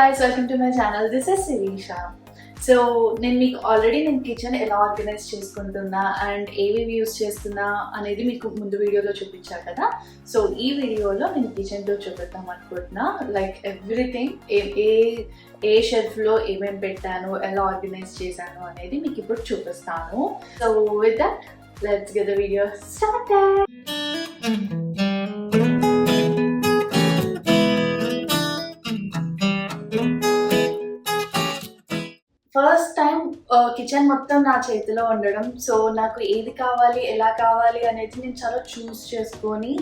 guys, welcome to my channel. This is Sirisha. So నేను మీకు already kitchen ఎలా organise చేసుకుంటున్నా అండ్ ఏవి యూస్ చేస్తున్నా అనేది మీకు ముందు వీడియోలో చూపించా కదా. సో ఈ వీడియోలో నేను కిచెన్లో చూపిద్దాం అనుకుంటున్నా, లైక్ ఎవ్రీథింగ్ ఏ షెల్ఫ్లో ఏమేమి పెట్టాను, ఎలా ఆర్గనైజ్ చేశాను అనేది మీకు ఇప్పుడు చూపిస్తాను. So with that let's get the video started. First time kitchen మొత్తం నా చేతిలో ఉండడం, సో నాకు ఏది కావాలి ఎలా కావాలి అనేది నేను చాలా చూస్ చేసుకొని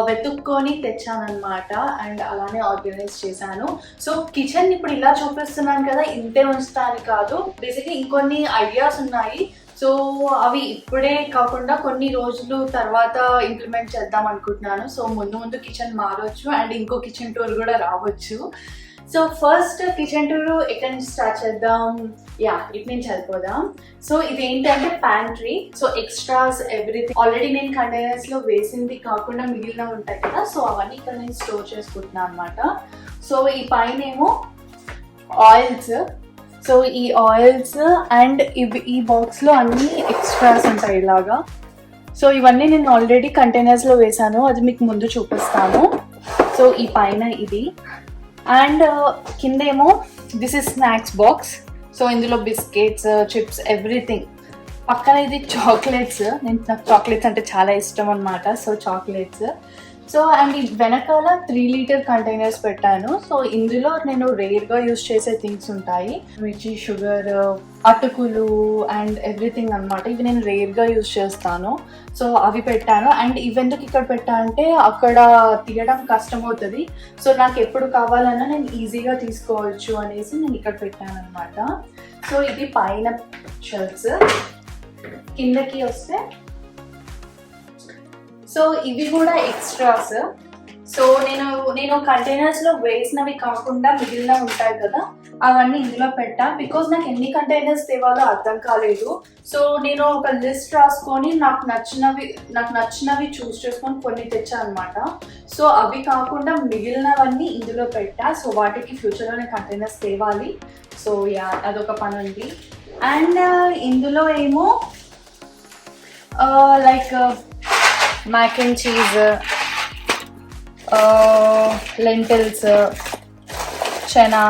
వెతుక్కొని తెచ్చానమాట అండ్ అలానే ఆర్గనైజ్ చేశాను. సో కిచెన్ ఇప్పుడు ఇలా చూపిస్తున్నాను కదా, ఇంతే ఉంచుతాను కాదు, బేసిక్గా ఇంకొన్ని ఐడియాస్ ఉన్నాయి. సో అవి ఇప్పుడే కాకుండా కొన్ని రోజులు తర్వాత ఇంప్లిమెంట్ చేద్దాం అనుకుంటున్నాను. సో ముందు కిచెన్ మారవచ్చు అండ్ ఇంకో కిచెన్ టూర్ కూడా రావచ్చు. సో ఫస్ట్ కిచెన్ టూర్ ఎక్కడి నుంచి స్టార్ట్ చేద్దాం? ఇటు నుంచి వెళ్ళిపోదాం. సో ఇది ఏంటంటే pantry. So extras everything already నేను కంటైనర్స్లో వేసింది కాకుండా మిగిలిన ఉంటాయి కదా, సో అవన్నీ ఇక్కడ నేను స్టోర్ చేసుకుంటున్నాను అనమాట. సో ఈ పైన ఏమో ఆయిల్స్. సో ఈ ఆయిల్స్ అండ్ ఈ బాక్స్లో అన్ని ఎక్స్ట్రాస్ ఉంటాయి ఇలాగా. సో ఇవన్నీ నేను ఆల్రెడీ కంటైనర్స్లో వేసాను, అది మీకు ముందు చూపిస్తాను. సో ఈ పైన ఇది అండ్ కిందేమో this is snacks box. So ఇందులో బిస్కెట్స్, చిప్స్, ఎవ్రీథింగ్. పక్కన ఇది చాక్లెట్స్. నాకు చాక్లెట్స్ అంటే చాలా ఇష్టం అనమాట. So chocolates. సో అండ్ ఈ వెనకాల 3 లీటర్ కంటైనర్స్ పెట్టాను. సో ఇందులో నేను రేర్గా యూస్ చేసే థింగ్స్ ఉంటాయి, మిర్చి, షుగర్, అటుకులు అండ్ ఎవ్రీథింగ్ అనమాట. ఇవి నేను రేర్గా యూస్ చేస్తాను, సో అవి పెట్టాను. అండ్ ఇవెందుకు ఇక్కడ పెట్టా అంటే అక్కడ తీయడం కష్టం అవుతుంది, సో నాకు ఎప్పుడు కావాలన్నా నేను ఈజీగా తీసుకోవచ్చు అనేసి నేను ఇక్కడ పెట్టాను అనమాట. సో ఇది పైన షెల్ఫ్స్. కిందకి వస్తే సో ఇవి కూడా ఎక్స్ట్రాస్. సో నేను కంటైనర్స్లో వేసినవి కాకుండా మిగిలిన ఉంటాయి కదా, అవన్నీ ఇందులో పెట్టా. బికాజ్ నాకు ఎన్ని కంటైనర్స్ తేవాలో అర్థం కాలేదు. సో నేను ఒక లిస్ట్ రాసుకొని నాకు నచ్చినవి చూస్ చేసుకొని కొన్ని తెచ్చా అనమాట. సో అవి కాకుండా మిగిలినవన్నీ ఇందులో పెట్టా. సో వాటికి ఫ్యూచర్లో నేను కంటైనర్స్ తేవాలి. సో అదొక పని ఉంది. అండ్ ఇందులో ఏమో like mac and cheese, lentils, chana,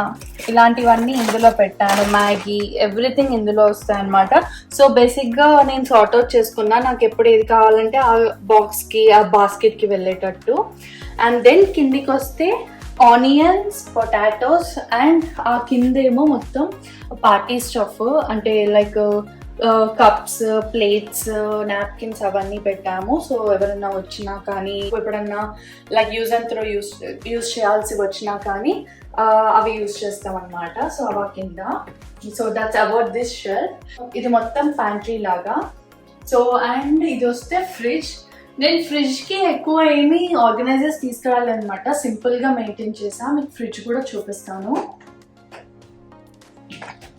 ఇలాంటివన్నీ ఇందులో పెట్టాను. మ్యాగీ, ఎవ్రీథింగ్ ఇందులో వస్తాయి అనమాట. సో బేసిక్గా నేను సార్ట్ అవుట్ చేసుకున్నా, నాకు ఎప్పుడు ఏది కావాలంటే ఆ బాక్స్కి, ఆ బాస్కెట్కి వెళ్ళేటట్టు. అండ్ దెన్ కిందికి వస్తే ఆనియన్స్, పొటాటోస్ అండ్ ఆ కిందేమో మొత్తం పార్టీ స్టఫ్, అంటే లైక్ కప్స్, ప్లేట్స్, నాప్కిన్స్ అవన్నీ పెట్టాము. సో ఎవరన్నా వచ్చినా కానీ, ఎప్పుడన్నా like use and throw use చేయాల్సి వచ్చినా కానీ అవి యూజ్ చేస్తాం అనమాట. సో అవి కింద. So that's about this shelf. ఇది మొత్తం ప్యాంట్రీ లాగా. సో అండ్ ఇది వస్తే ఫ్రిడ్జ్. నేను ఫ్రిడ్జ్కి ఎక్కువ ఏమీ ఆర్గనైజర్స్ తీసుకురాలన్నమాట, సింపుల్గా మెయింటైన్ చేసా. మీకు ఫ్రిడ్జ్ కూడా చూపిస్తాను.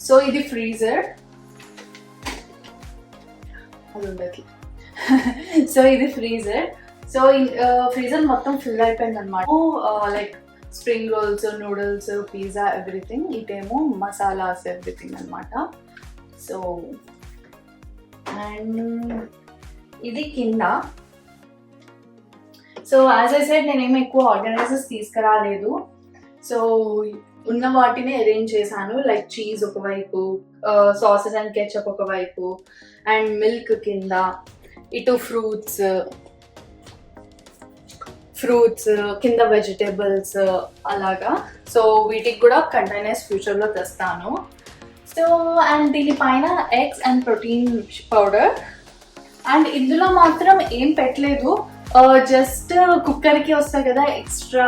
సో ఇది ఫ్రీజర్. సో ఇది ఫ్రీజర్. సో ఫ్రీజర్ మొత్తం ఫిల్ అయిపోయింది అనమాట. Like spring rolls, noodles, pizza, everything. ఇటేమో మసాలాస్, ఎవ్రీథింగ్ అనమాట. సో అండ్ ఇది కింద. సో యాజ్ ఐ సెడ్ నేనేమో ఎక్కువ ఆర్గనైజర్స్ తీసుకురాలేదు. సో ఉన్న వాటిని అరేంజ్ చేశాను, లైక్ చీజ్ ఒకవైపు, సాసెస్ అండ్ కెచప్ ఒకవైపు, అండ్ మిల్క్ కింద, ఇటు ఫ్రూట్స్ కింద, వెజిటేబుల్స్ అలాగా. సో వీటికి కూడా కంటైనర్స్ ఫ్యూచర్లో తెస్తాను. సో అండ్ దీనిపైన eggs and protein powder. And ఇందులో మాత్రం ఏం పెట్టలేదు, జస్ట్ కుక్కర్కి వస్తాయి కదా ఎక్స్ట్రా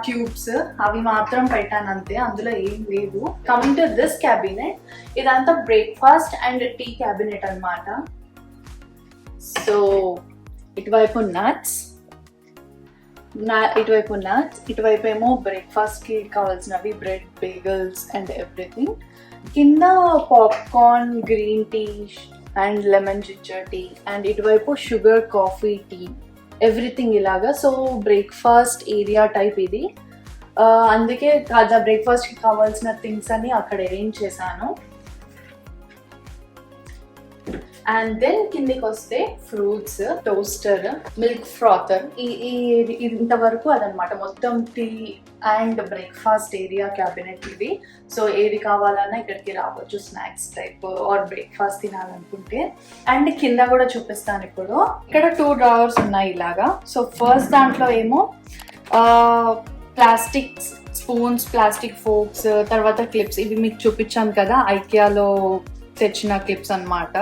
ట్యూబ్స్, అవి మాత్రం పెట్టాను అంతే, అందులో ఏం లేదు. కమింగ్ టు దిస్ క్యాబినెట్, ఇదంతా బ్రేక్ఫాస్ట్ అండ్ టీ క్యాబినెట్ అనమాట. సో ఇటువైపు నట్స్, ఇటువైపు ఏమో బ్రేక్ఫాస్ట్కి కావాల్సినవి, బ్రెడ్, బేగల్స్ అండ్ ఎవ్రీథింగ్. కింద popcorn, green tea and lemon ginger tea. And ఇటువైపు షుగర్, కాఫీ, టీ, ఎవ్రీథింగ్ ఇలాగా. సో బ్రేక్ఫాస్ట్ ఏరియా టైప్ ఇది. అందుకే బ్రేక్ఫాస్ట్కి కావాల్సిన థింగ్స్ అన్ని అక్కడ అరేంజ్ చేశాను. అండ్ దెన్ కిందికి వస్తే ఫ్రూట్స్, టోస్టర్, మిల్క్ ఫ్రాతర్, ఇంతవరకు అదనమాట మొత్తం tea and breakfast area cabinet ఇది. సో ఏది కావాలన్నా ఇక్కడికి రావచ్చు, స్నాక్స్ టైప్ ఆర్ బ్రేక్ఫాస్ట్ తినాలనుకుంటే. అండ్ కింద కూడా చూపిస్తాను ఇప్పుడు. ఇక్కడ 2 డ్రావర్స్ ఉన్నాయి ఇలాగా. సో ఫస్ట్ దాంట్లో ఏమో ప్లాస్టిక్ స్పూన్స్, ప్లాస్టిక్ ఫోక్స్, తర్వాత క్లిప్స్, ఇవి మీకు చూపించాను కదా ఐకియాలో తెచ్చిన క్లిప్స్ అనమాట.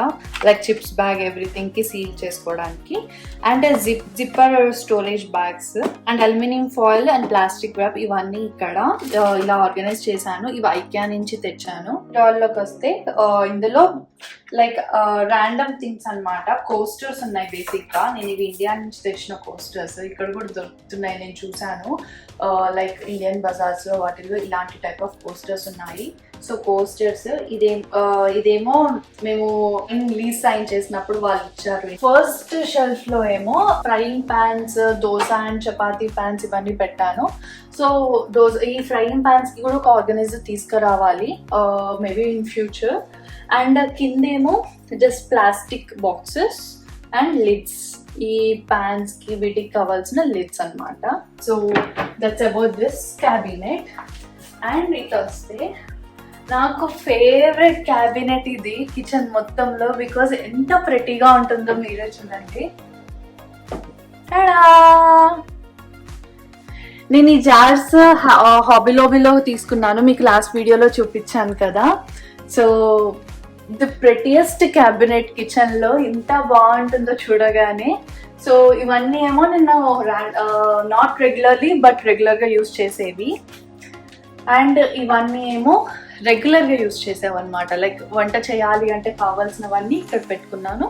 లైక్ చిప్స్ బ్యాగ్ ఎవ్రీథింగ్ కి సీల్ చేసుకోవడానికి. And zipper storage bags and aluminium foil and plastic wrap, ఇవన్నీ ఇక్కడ ఇలా ఆర్గనైజ్ చేశాను. ఇవి ఐకియా నుంచి తెచ్చాను. డాల్లోకి వస్తే ఇందులో లైక్ ర్యాండమ్ థింగ్స్ అనమాట. కోస్టర్స్ ఉన్నాయి బేసిక్ గా. నేను ఇవి ఇండియా నుంచి తెచ్చిన కోస్టర్స్, ఇక్కడ కూడా దొరుకుతున్నాయి, నేను చూసాను. లైక్ ఇండియన్ బజార్స్ లో వాటిల్లో ఇలాంటి టైప్ ఆఫ్ కోస్టర్స్ ఉన్నాయి. సో కోస్టర్స్ ఇదేమో మేము లీజ్ సైన్ చేసినప్పుడు వాళ్ళు ఇచ్చారు. ఫస్ట్ షెల్ఫ్ లో ఏమో frying pans, dosa and chapati pans ఇవన్నీ పెట్టాను. సో ఈ ఫ్రైయింగ్ ప్యాన్స్ కి కూడా ఒక ఆర్గనైజర్ తీసుకురావాలి మేబీ ఇన్ ఫ్యూచర్. అండ్ కిందేమో just plastic boxes and lids, ఈ ప్యాన్స్ కి వీటికి కావాల్సిన లిడ్స్ అనమాట. So that's about this cabinet. And ఇట్ వస్తే నాకు ఫేవరెట్ క్యాబినెట్ ఇది కిచెన్ మొత్తంలో, బికాజ్ ఎంత ప్రెటీగా ఉంటుందో మీరే చూడండి. నేను ఈ జార్స్ హాబీలోబీలో తీసుకున్నాను, మీకు లాస్ట్ వీడియోలో చూపించాను కదా. So the prettiest cabinet kitchen లో, ఎంత బాగుంటుందో చూడగానే. సో ఇవన్నీ ఏమో నేను నాట్ రెగ్యులర్లీ బట్ రెగ్యులర్ గా యూజ్ చేసేవి. అండ్ ఇవన్నీ ఏమో రెగ్యులర్ గా యూజ్ చేసేవన్నమాట. లైక్ వంట చేయాలి అంటే కావాల్సినవన్నీ ఇక్కడ పెట్టుకున్నాను.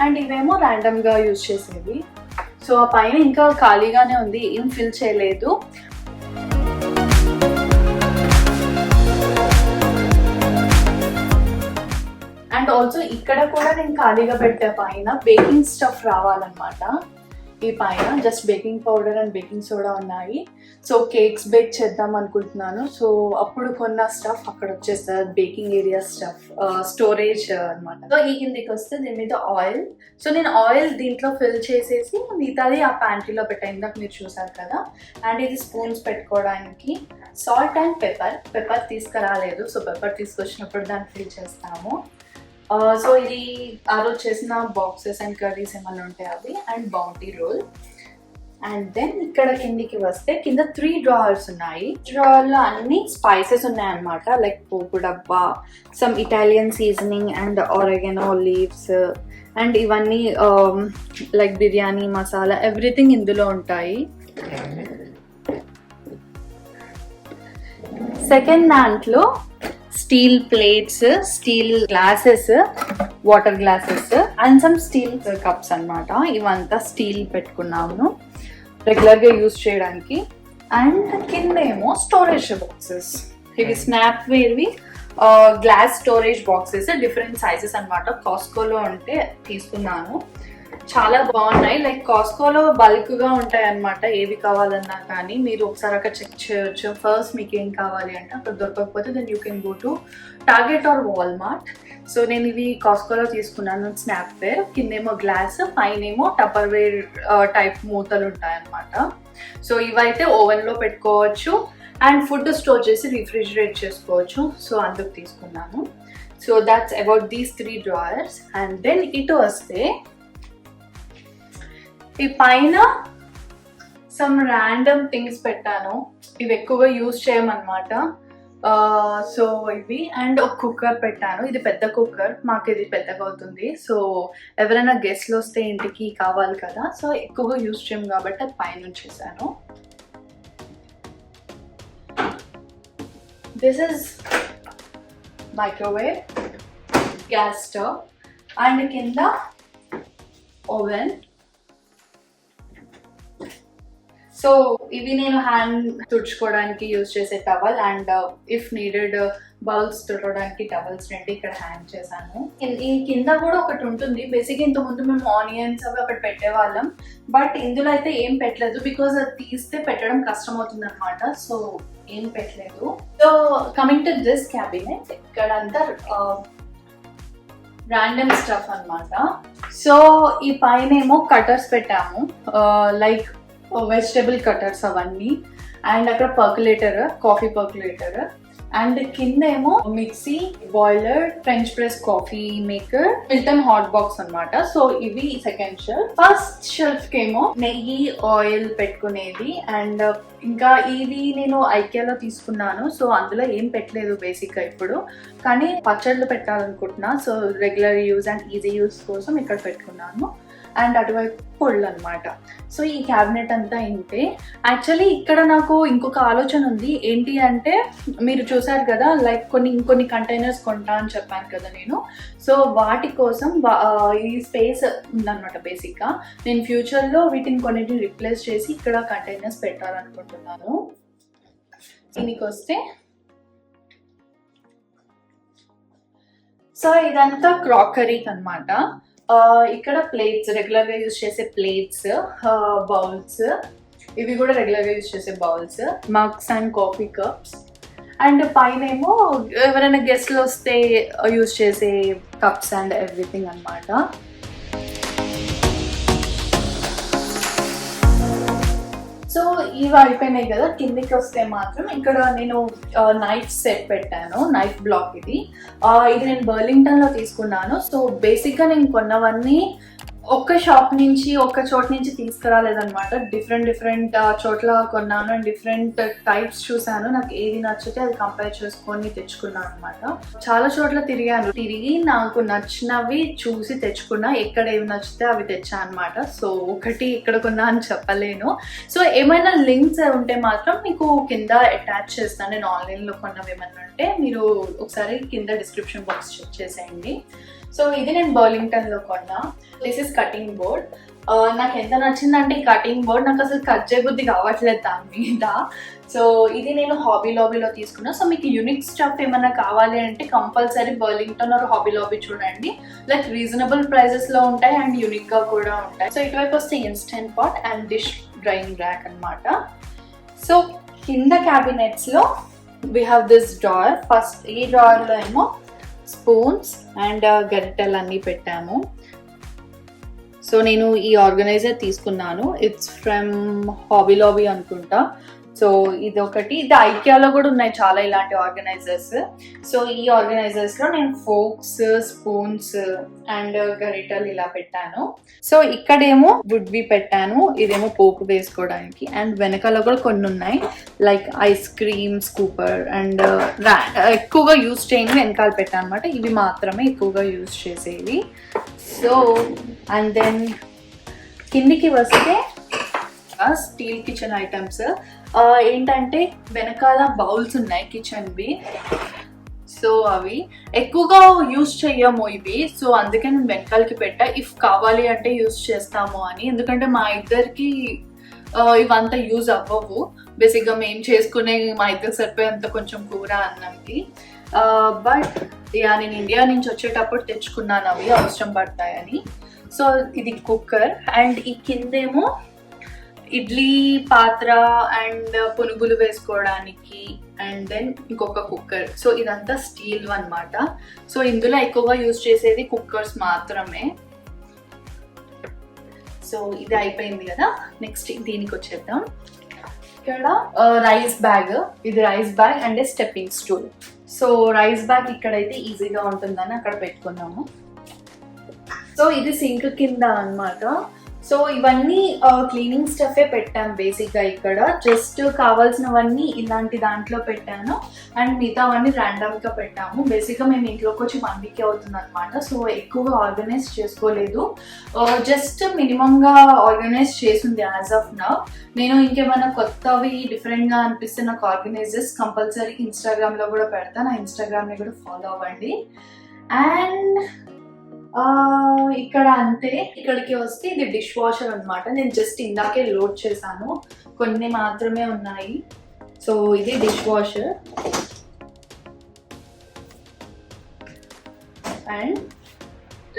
అండ్ ఇవేమో ర్యాండమ్ గా యూజ్ చేసేవి. సో ఆ పైన ఇంకా ఖాళీగానే ఉంది, ఏం ఫిల్ చేయలేదు. అండ్ ఆల్సో ఇక్కడ కూడా నేను ఖాళీగా పెట్టే పైన బేకింగ్ స్టఫ్ రావాలన్నమాట. ఈ పైన just baking powder and baking soda ఉన్నాయి. సో కేక్స్ బేక్ చేద్దాం అనుకుంటున్నాను. సో అప్పుడు కొన్న స్టఫ్ అక్కడ వచ్చేస్తుంది, బేకింగ్ ఏరియా స్టఫ్, స్టోరేజ్ అనమాట. సో ఈ కిందికి వస్తే దీని మీద ఆయిల్. సో నేను ఆయిల్ దీంట్లో ఫిల్ చేసేసి మిగతాది ఆ ప్యాంట్రీలో పెట్టాను, ఇందాక మీరు చూసారు కదా. అండ్ ఇది స్పూన్స్ పెట్టుకోవడానికి. సాల్ట్ అండ్ పెప్పర్ తీసుకురాలేదు, సో పెప్పర్ తీసుకొచ్చినప్పుడు దాన్ని ఫిల్ చేస్తాము. సో ఇది ఆ రోజు చేసిన బాక్సెస్ అండ్ కర్రీస్ ఏమైనా ఉంటాయి అవి, and Bounty roll. And then ఇక్కడ కిందికి వస్తే కింద 3 డ్రావర్స్ ఉన్నాయి. డ్రావర్లో అన్ని స్పైసెస్ ఉన్నాయి అనమాట. లైక్ పోపు డబ్బా, some Italian seasoning and oregano leaves, and ఇవన్నీ లైక్ బిర్యానీ మసాలా ఎవ్రీథింగ్ ఇందులో ఉంటాయి. సెకండ్ దాంట్లో steel plates, steel glasses, water glasses and some steel cups అనమాట. ఇవంతా స్టీల్ పెట్టుకున్నాము రెగ్యులర్ గా యూజ్ చేయడానికి. అండ్ కింద ఏమో స్టోరేజ్ బాక్సెస్, ఇవి స్నాప్ వేర్వి glass storage boxes, different sizes అనమాట. కాస్కోలో ఉంటే తీసుకున్నాను, చాలా బాగున్నాయి. లైక్ కాస్కోలో బల్క్ గా ఉంటాయి అనమాట, ఏవి కావాలన్నా కానీ మీరు ఒకసారి అక్కడ చెక్ చేయొచ్చు. ఫస్ట్ మీకు ఏం కావాలి అంటే అక్కడ దొరకకపోతే then you can go to Target or Walmart. So నేను ఇవి కాస్కోలో తీసుకున్నాను స్నాప్ వేర్. కిందేమో గ్లాస్, పైనేమో టపర్ వేర్ టైప్ మూతలు ఉంటాయన్నమాట. సో ఇవైతే ఓవెన్ లో పెట్టుకోవచ్చు అండ్ ఫుడ్ స్టోర్ చేసి రిఫ్రిజిరేట్ చేసుకోవచ్చు. సో అందుకు తీసుకున్నాను. So that's about these 3 drawers. And then ఇటు వస్తే ఈ పైన సమ్ ర్యాండమ్ థింగ్స్ పెట్టాను, ఇవి ఎక్కువగా యూజ్ చేయమన్నమాట. సో ఇవి అండ్ ఒక కుక్కర్ పెట్టాను. ఇది పెద్ద కుక్కర్, మాకు ఇది పెద్దగా అవుతుంది. సో ఎవరైనా గెస్ట్లు వస్తే ఇంటికి కావాలి కదా, సో ఎక్కువగా యూజ్ చేయము కాబట్టి అది పైన ఉంచేసాను. This is microwave, gas stove and కింద ఓవెన్. సో ఇవి నేను హ్యాండ్ తుడుచుకోవడానికి యూజ్ చేసే towel and if needed bowls తుడవడానికి టవల్స్ రెండు ఇక్కడ హ్యాంగ్ చేశాను. ఈ కింద కూడా ఒకటి ఉంటుంది. బేసిక్గా ఇంత ముందు మేము ఆనియన్స్ అవి అక్కడ పెట్టేవాళ్ళం, బట్ ఇందులో అయితే ఏం పెట్టలేదు బికాజ్ అది తీస్తే పెట్టడం కష్టం అవుతుంది అనమాట. సో ఏం పెట్టలేదు. So coming to this cabinet, ఇక్కడ అంతా ర్యాండమ్ స్టఫ్ అన్నమాట. సో ఈ పైన ఏమో కటర్స్ పెట్టాము, లైక్ వెజిటబుల్ కటర్స్ అవన్నీ, అండ్ అక్కడ పర్కులేటర్, కాఫీ పర్కులేటర్, అండ్ కింద ఏమో mixie, boiler, French press coffee maker, Milton hot box అన్నమాట. సో ఇవి సెకండ్ షెల్ఫ్. ఫస్ట్ షెల్ఫ్ కేమో నెయ్యి, ఆయిల్ పెట్టుకునేది, అండ్ ఇంకా ఇది నేను ఐకియాలో తీసుకున్నాను. సో అందులో ఏం పెట్టలేదు బేసిక్ గా ఇప్పుడు, కానీ పచ్చళ్ళు పెట్టాలనుకుంటున్నా. So regular use and easy use కోసం ఇక్కడ పెట్టుకున్నాను. అండ్ అటువైపు పొళ్ళు అనమాట. సో ఈ క్యాబినెట్ అంతా ఇంతే. యాక్చువల్లీ ఇక్కడ నాకు ఇంకొక ఆలోచన ఉంది. ఏంటి అంటే, మీరు చూసారు కదా లైక్ ఇంకొన్ని కంటైనర్స్ కొంటా అని చెప్పాను కదా నేను. సో వాటి కోసం ఈ స్పేస్ ఉందన్నమాట. బేసిక్గా నేను ఫ్యూచర్లో వీటిని కొన్నిటిని రిప్లేస్ చేసి ఇక్కడ కంటైనర్స్ పెట్టాలనుకుంటున్నాను. దీనికి వస్తే, సో ఇదంతా క్రాకరీ అన్నమాట. ఇక్కడ ప్లేట్స్, రెగ్యులర్గా యూజ్ చేసే ప్లేట్స్, బౌల్స్, ఇవి కూడా రెగ్యులర్గా యూజ్ చేసే bowls, mugs and coffee cups, and పైన ఏమో ఎవరైనా గెస్ట్లు వస్తే యూజ్ చేసే కప్స్ అండ్ ఎవ్రీథింగ్ అన్నమాట. సో ఇవి అయిపోయినాయి కదా. కిందికి వస్తే మాత్రం ఇక్కడ నేను నైఫ్ సెట్ పెట్టాను, నైఫ్ బ్లాక్. ఇది నేను బర్లింగ్టన్లో తీసుకున్నాను. సో బేసిక్గా నేను కొన్నవన్నీ ఒక్క షాప్ నుంచి, ఒక్క చోట నుంచి తీసుకురాలేదన్నమాట. డిఫరెంట్ చోట్ల కొన్నాను అండ్ డిఫరెంట్ టైప్స్ చూసాను. నాకు ఏది నచ్చితే అది కంపేర్ చేసుకొని తెచ్చుకున్నాను అనమాట. చాలా చోట్ల తిరిగి నాకు నచ్చినవి చూసి తెచ్చుకున్నా. ఎక్కడ ఏవి నచ్చితే అవి తెచ్చా అనమాట. సో ఒకటి ఇక్కడ కొన్నా అని చెప్పలేను. సో ఏమైనా లింక్స్ ఉంటే మాత్రం మీకు కింద అటాచ్ చేస్తాను. నేను ఆన్లైన్లో కొన్నవి ఏమైనా ఉంటే మీరు ఒకసారి కింద డిస్క్రిప్షన్ బాక్స్ చెక్ చేసేయండి. సో ఇది నేను బర్లింగ్టన్లో కొన్నా. This is cutting board. నాకు ఎంత నచ్చిందంటే ఈ కటింగ్ బోర్డ్, నాకు అసలు కట్ చేయబుద్ధి కావట్లేదు దాని మీద. సో ఇది నేను హాబీ లాబీలో తీసుకున్నా. సో మీకు యూనిక్ స్టఫ్ ఏమైనా కావాలి అంటే compulsory Burlington or Hobby Lobby చూడండి. లైక్ రీజనబుల్ ప్రైజెస్లో ఉంటాయి అండ్ యూనిక్గా కూడా ఉంటాయి. సో ఇటువైపు వస్తే instant pot and dish drying rack అనమాట. సో కింద క్యాబినెట్స్లో we have this drawer. First ఈ డ్రాయర్లో ఏమో స్పూన్స్ అండ్ గరిటెలు అన్నీ పెట్టాము. సో నేను ఈ ఆర్గనైజర్ తీసుకున్నాను. ఇట్స్ ఫ్రమ్ హాబీ లాబీ అనుకుంటా. సో ఇది ఒకటి. ఇది ఐకియాలో కూడా ఉన్నాయి చాలా ఇలాంటి ఆర్గనైజర్స్. సో ఈ ఆర్గనైజర్స్లో నేను ఫోక్స్, స్పూన్స్ అండ్ గరిటెలు ఇలా పెట్టాను. సో ఇక్కడేమో వుడ్వి పెట్టాను. ఇదేమో పోపు వేసుకోవడానికి. అండ్ వెనకాల కూడా కొన్ని ఉన్నాయి, like ice cream scooper and ఎక్కువగా యూజ్ చేయని వెనకాల పెట్టాను అనమాట. ఇవి మాత్రమే ఎక్కువగా యూజ్ చేసేవి. సో అండ్ దెన్ కిందికి వస్తే స్టీల్ కిచెన్ ఐటమ్స్. ఏంటంటే వెనకాల బౌల్స్ ఉన్నాయి కిచెన్వి. సో అవి ఎక్కువగా యూజ్ చెయ్యము ఇవి. సో అందుకే నేను వెనకాలకి పెట్టా, ఇఫ్ కావాలి అంటే యూజ్ చేస్తాము అని. ఎందుకంటే మా ఇద్దరికి ఇవంతా యూజ్ అవ్వవు. బేసిక్గా మేము చేసుకునే మా ఇద్దరికి సరిపోయేంత కొంచెం కూర అన్నంకి. బట్ నేను ఇండియా నుంచి వచ్చేటప్పుడు తెచ్చుకున్నాను, అవి అవసరం పడతాయని. సో ఇది కుక్కర్. అండ్ ఈ కిందేమో ఇడ్లీ పాత్ర అండ్ పునుగులు వేసుకోవడానికి, అండ్ దెన్ ఇంకొక కుక్కర్. సో ఇదంతా స్టీల్ అన్నమాట. సో ఇందులో ఎక్కువగా యూజ్ చేసేది కుక్కర్స్ మాత్రమే. సో ఇది అయిపోయింది కదా. నెక్స్ట్ దీనికి వచ్చేద్దాం. ఇక్కడ రైస్ బ్యాగ్. ఇది rice bag and stepping stool. So rice bag ఇక్కడైతే ఈజీగా ఉంటుందని అక్కడ పెట్టుకున్నాము. సో ఇది సింక్ కింద అన్నమాట. సో ఇవన్నీ క్లీనింగ్ స్టఫే పెట్టాను బేసిక్గా. ఇక్కడ జస్ట్ కావాల్సినవన్నీ ఇలాంటి దాంట్లో పెట్టాను అండ్ మిగతావన్నీ ర్యాండమ్గా పెట్టాము. బేసిక్గా మేము ఇంట్లోకి వచ్చి 1 వీక్ అవుతుంది అనమాట. సో ఎక్కువగా ఆర్గనైజ్ చేసుకోలేదు, జస్ట్ మినిమంగా ఆర్గనైజ్ చేసింది యాజ్ ఆఫ్ నౌ. నేను ఇంకేమైనా కొత్తవి డిఫరెంట్గా అనిపిస్తే నాకు ఆర్గనైజర్స్ కంపల్సరీ ఇన్స్టాగ్రామ్లో కూడా పెడతాను. నా ఇన్స్టాగ్రామ్ని కూడా ఫాలో అవ్వండి. అండ్ ఇక్కడ అంతే. ఇక్కడికి వస్తే ఇది డిష్ వాషర్ అనమాట. నేను జస్ట్ ఇందాకే లోడ్ చేశాను, కొన్ని మాత్రమే ఉన్నాయి. సో ఇది dishwasher. And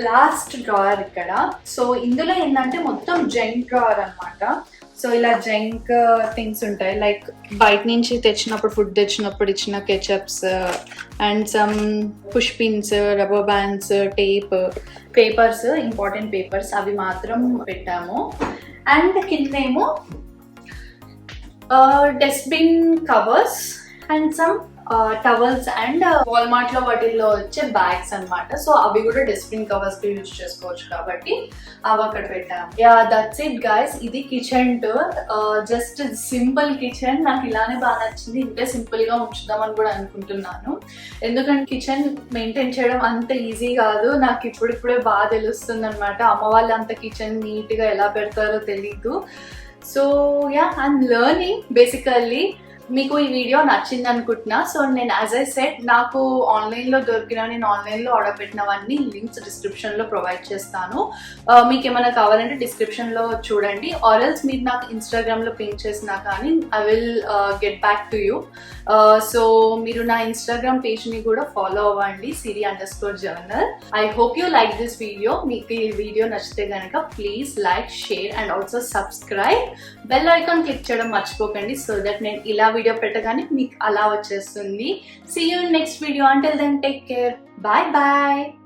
last drawer ఇక్కడ. సో ఇందులో ఏంటంటే మొత్తం జెంట్ డ్రాయర్ అనమాట. సో ఇలా జంక్ థింగ్స్ ఉంటాయి, లైక్ బయట నుంచి తెచ్చినప్పుడు ఫుడ్ తెచ్చినప్పుడు ఇచ్చిన ketchups and some push pins, rubber bands, tape, papers, important papers అవి మాత్రం పెట్టాము. అండ్ కిందేమో dustbin covers and some towels and Walmart లో వాటిల్లో వచ్చే బ్యాగ్స్ అన్నమాట. సో అవి కూడా డస్ట్బిన్ కవర్స్ కి యూజ్ చేసుకోవచ్చు కాబట్టి అవి అక్కడ పెట్టాము. యా దట్స్ ఇట్ గైస్, ఇది kitchen tour. Just simple kitchen, నాకు ఇలానే బాగా నచ్చింది. ఇంతే సింపుల్ గా ఉంచుదామని కూడా అనుకుంటున్నాను, ఎందుకంటే కిచెన్ మెయింటైన్ చేయడం అంత ఈజీ కాదు. నాకు ఇప్పుడిప్పుడే బాగా తెలుస్తుంది అనమాట. అమ్మ వాళ్ళు అంత కిచెన్ నీట్ గా ఎలా పెడతారో తెలీదు. So yeah, I'm learning basically. మీకు ఈ వీడియో నచ్చింది అనుకుంటున్నా. సో నేను యాజ్ ఐ సెట్, నాకు ఆన్లైన్లో దొరికిన, నేను ఆన్లైన్లో ఆర్డర్ పెట్టినవన్నీ లింక్స్ డిస్క్రిప్షన్లో ప్రొవైడ్ చేస్తాను. మీకు ఏమైనా కావాలంటే డిస్క్రిప్షన్లో చూడండి, ఆర్ ఎల్స్ మీరు నాకు ఇన్స్టాగ్రామ్లో పింక్ చేసినా కానీ I will get back to you. So మీరు నా ఇన్స్టాగ్రామ్ పేజ్ని కూడా ఫాలో అవ్వండి, Siri_journal. I hope you like this video. మీకు ఈ వీడియో నచ్చితే కనుక please like, share and also subscribe. Bell icon click చేయడం మర్చిపోకండి, సో దట్ నేను ఇలా వీడియో పెట్టగానే మీకు అలా వచ్చేస్తుంది. See you in next video. Until then, take care. Bye bye.